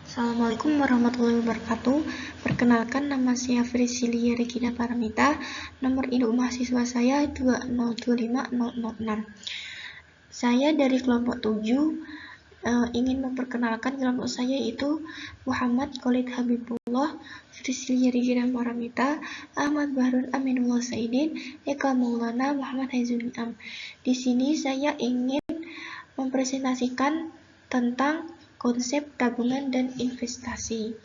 Assalamualaikum warahmatullahi wabarakatuh. Perkenalkan, nama saya Frisilia Regina Paramita. Nomor induk mahasiswa saya 2025006. Saya dari kelompok 7 ingin memperkenalkan kelompok saya, yaitu Muhammad Khalid Habibullah, Frisilia Regina Paramita, Ahmad Bahrul Aminullah Saidin, Eka Maulana, Muhammad Haizul Niam. Di sini saya ingin mempresentasikan tentang konsep tabungan dan investasi.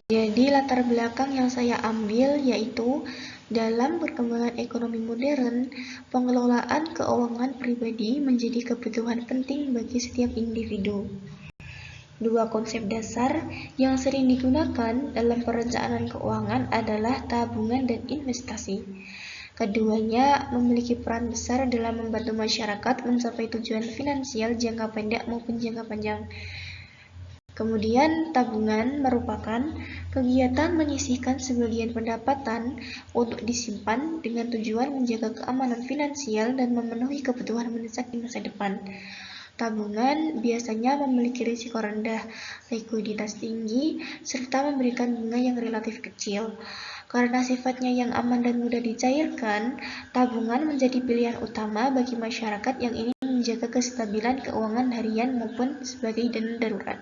Jadi latar belakang yang saya ambil yaitu dalam perkembangan ekonomi modern, pengelolaan keuangan pribadi menjadi kebutuhan penting bagi setiap individu. Dua konsep dasar yang sering digunakan dalam perencanaan keuangan adalah tabungan dan investasi. Keduanya memiliki peran besar dalam membantu masyarakat mencapai tujuan finansial jangka pendek maupun jangka panjang. Kemudian, tabungan merupakan kegiatan menyisihkan sebagian pendapatan untuk disimpan dengan tujuan menjaga keamanan finansial dan memenuhi kebutuhan mendesak di masa depan. Tabungan biasanya memiliki risiko rendah, likuiditas tinggi, serta memberikan bunga yang relatif kecil. Karena sifatnya yang aman dan mudah dicairkan, tabungan menjadi pilihan utama bagi masyarakat yang ingin menjaga kestabilan keuangan harian maupun sebagai dana darurat.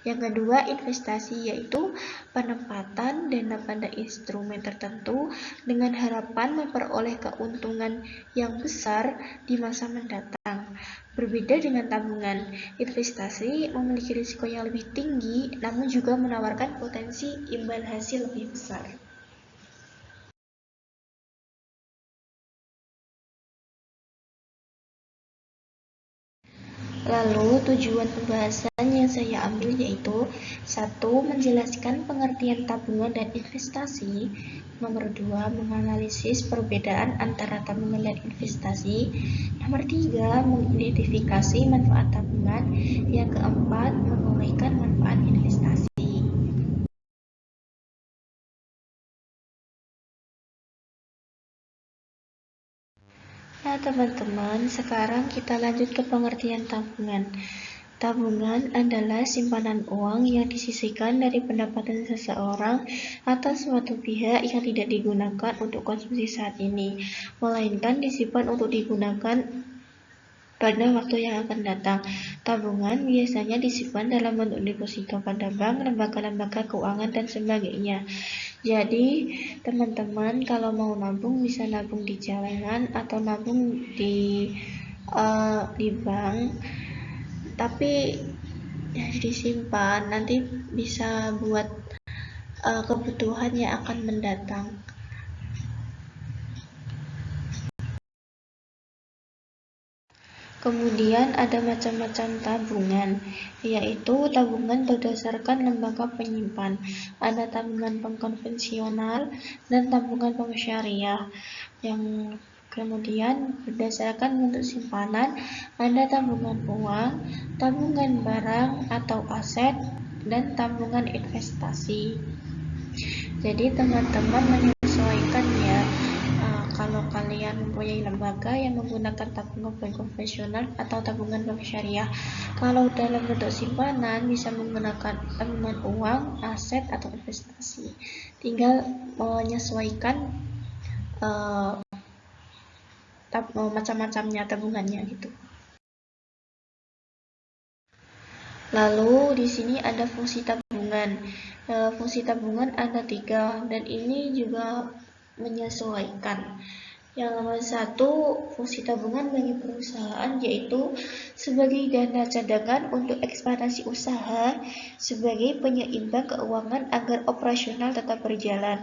Yang kedua, investasi, yaitu penempatan dana pada instrumen tertentu dengan harapan memperoleh keuntungan yang besar di masa mendatang. Berbeda dengan tabungan, investasi memiliki risiko yang lebih tinggi namun juga menawarkan potensi imbal hasil lebih besar. Lalu tujuan pembahasan yang saya ambil yaitu 1. Menjelaskan pengertian tabungan dan investasi. Nomor 2. Menganalisis perbedaan antara tabungan dan investasi. Nomor 3. Mengidentifikasi manfaat tabungan. Yang keempat, menguraikan manfaat investasi. Nah teman-teman, sekarang kita lanjut ke pengertian tabungan. Tabungan adalah simpanan uang yang disisihkan dari pendapatan seseorang atau suatu pihak yang tidak digunakan untuk konsumsi saat ini, melainkan disimpan untuk digunakan pada waktu yang akan datang. Tabungan biasanya disimpan dalam bentuk deposito pada bank, lembaga-lembaga keuangan, dan sebagainya. Jadi, teman-teman kalau mau nabung bisa nabung di celengan atau nabung di bank, tapi disimpan nanti bisa buat kebutuhan yang akan mendatang. Kemudian ada macam-macam tabungan, yaitu tabungan berdasarkan lembaga penyimpan. Ada tabungan bank konvensional dan tabungan bank syariah. Yang kemudian berdasarkan bentuk simpanan, ada tabungan uang, tabungan barang atau aset, dan tabungan investasi. Jadi teman-teman menyesuaikan ya. Kalau kalian mempunyai lembaga yang menggunakan tabungan bank konvensional atau tabungan bank syariah. Kalau dalam bentuk simpanan bisa menggunakan tabungan uang, aset, atau investasi. Tinggal menyesuaikan macam-macamnya tabungannya gitu. Lalu di sini ada fungsi tabungan. Fungsi tabungan ada 3 dan ini juga menyesuaikan. Yang nomor 1, fungsi tabungan bagi perusahaan yaitu sebagai dana cadangan untuk ekspansi usaha, sebagai penyeimbang keuangan agar operasional tetap berjalan.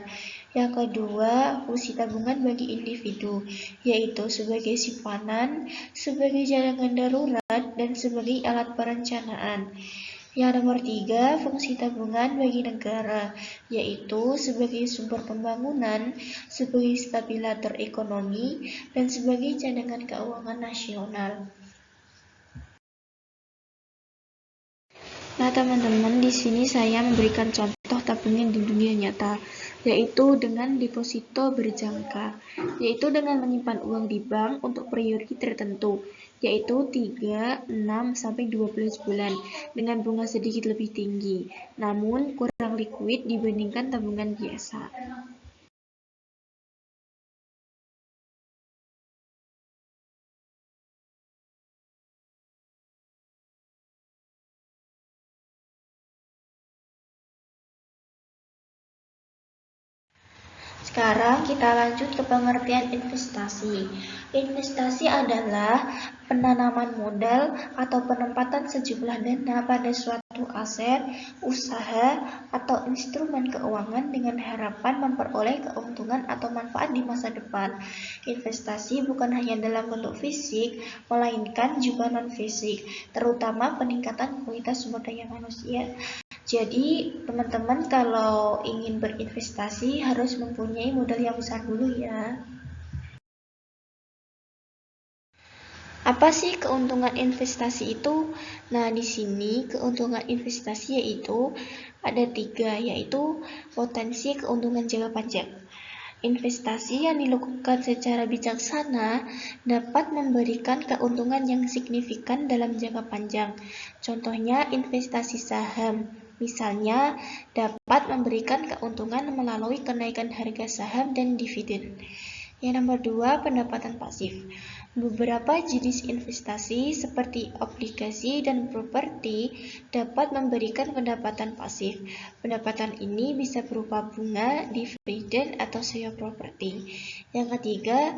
Yang kedua, fungsi tabungan bagi individu yaitu sebagai simpanan, sebagai cadangan darurat, dan sebagai alat perencanaan. Yang nomor 3, fungsi tabungan bagi negara, yaitu sebagai sumber pembangunan, sebagai stabilator ekonomi, dan sebagai cadangan keuangan nasional. Nah teman-teman, di sini saya memberikan contoh tabungan di dunia nyata, yaitu dengan deposito berjangka, yaitu dengan menyimpan uang di bank untuk periode tertentu, yaitu 3, 6, sampai 12 bulan, dengan bunga sedikit lebih tinggi, namun kurang liquid dibandingkan tabungan biasa. Sekarang kita lanjut ke pengertian investasi. Investasi adalah penanaman modal atau penempatan sejumlah dana pada suatu aset, usaha, atau instrumen keuangan dengan harapan memperoleh keuntungan atau manfaat di masa depan. Investasi bukan hanya dalam bentuk fisik, melainkan juga non-fisik, terutama peningkatan kualitas sumber daya manusia. Jadi, teman-teman kalau ingin berinvestasi harus mempunyai modal yang besar dulu ya. Apa sih keuntungan investasi itu? Nah, di sini keuntungan investasi yaitu ada 3, yaitu potensi keuntungan jangka panjang. Investasi yang dilakukan secara bijaksana dapat memberikan keuntungan yang signifikan dalam jangka panjang. Contohnya investasi saham, misalnya dapat memberikan keuntungan melalui kenaikan harga saham dan dividen. Yang nomor 2, pendapatan pasif. Beberapa jenis investasi seperti obligasi dan properti dapat memberikan pendapatan pasif. Pendapatan ini bisa berupa bunga, dividen, atau sewa properti. Yang ketiga,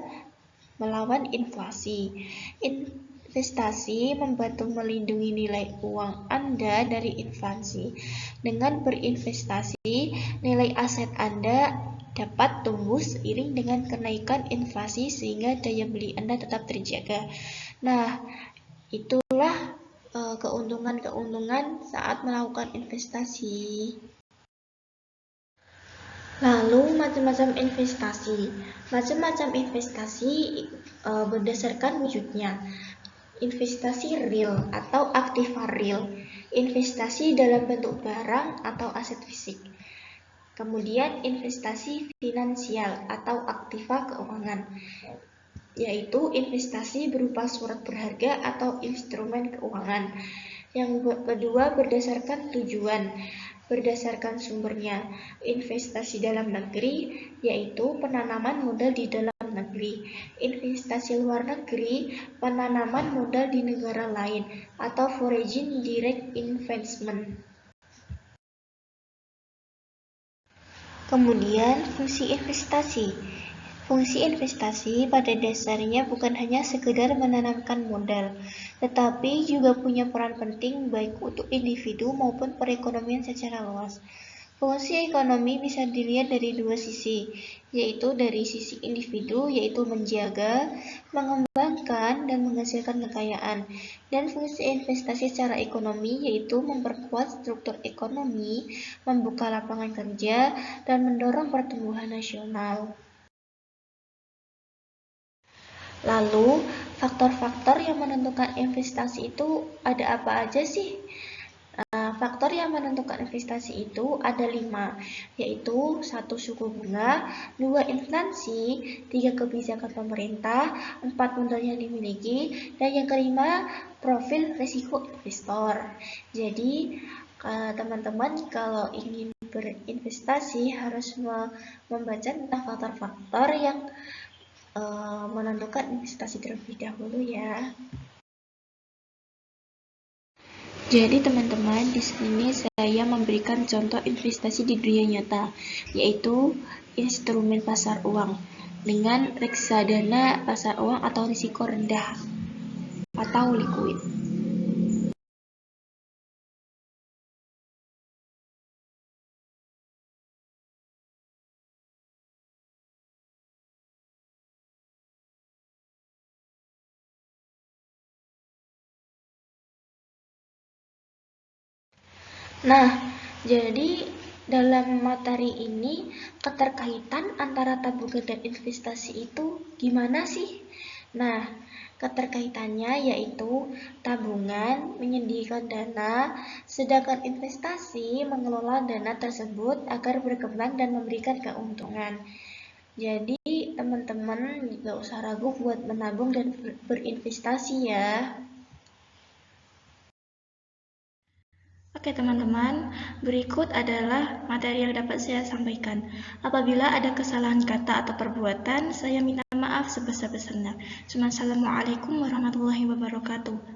melawan inflasi. Investasi membantu melindungi nilai uang Anda dari inflasi. Dengan berinvestasi, nilai aset Anda dapat tumbuh seiring dengan kenaikan inflasi sehingga daya beli Anda tetap terjaga. Nah, itulah keuntungan-keuntungan saat melakukan investasi. Lalu macam-macam investasi. Macam-macam investasi berdasarkan wujudnya. Investasi real atau aktiva real. Investasi dalam bentuk barang atau aset fisik. Kemudian investasi finansial atau aktiva keuangan, yaitu investasi berupa surat berharga atau instrumen keuangan. Yang kedua berdasarkan tujuan, berdasarkan sumbernya. Investasi dalam negeri, yaitu penanaman modal di dalam negeri. Investasi luar negeri, penanaman modal di negara lain, atau foreign direct investment. Kemudian fungsi investasi. Fungsi investasi pada dasarnya bukan hanya sekedar menanamkan modal, tetapi juga punya peran penting baik untuk individu maupun perekonomian secara luas. Fungsi ekonomi bisa dilihat dari dua sisi, yaitu dari sisi individu, yaitu menjaga, mengembangkan, dan menghasilkan kekayaan. Dan fungsi investasi secara ekonomi yaitu memperkuat struktur ekonomi, membuka lapangan kerja, dan mendorong pertumbuhan nasional. Lalu, faktor-faktor yang menentukan investasi itu ada apa aja sih? Faktor yang menentukan investasi itu ada 5, yaitu 1 suku bunga, 2 inflasi, 3 kebijakan pemerintah, 4 modal yang dimiliki, dan yang kelima profil risiko investor. Jadi teman-teman kalau ingin berinvestasi harus membaca tentang faktor-faktor yang menentukan investasi terlebih dahulu ya. Jadi teman-teman, di sini saya memberikan contoh investasi di dunia nyata, yaitu instrumen pasar uang dengan reksadana pasar uang atau risiko rendah atau liquid. Nah, jadi dalam materi ini keterkaitan antara tabungan dan investasi itu gimana sih? Nah, Keterkaitannya yaitu tabungan menyediakan dana, sedangkan investasi mengelola dana tersebut agar berkembang dan memberikan keuntungan. Jadi teman-teman gak usah ragu buat menabung dan berinvestasi ya. Oke teman-teman, berikut adalah materi yang dapat saya sampaikan. Apabila ada kesalahan kata atau perbuatan, saya minta maaf sebesar-besarnya. Assalamualaikum warahmatullahi wabarakatuh.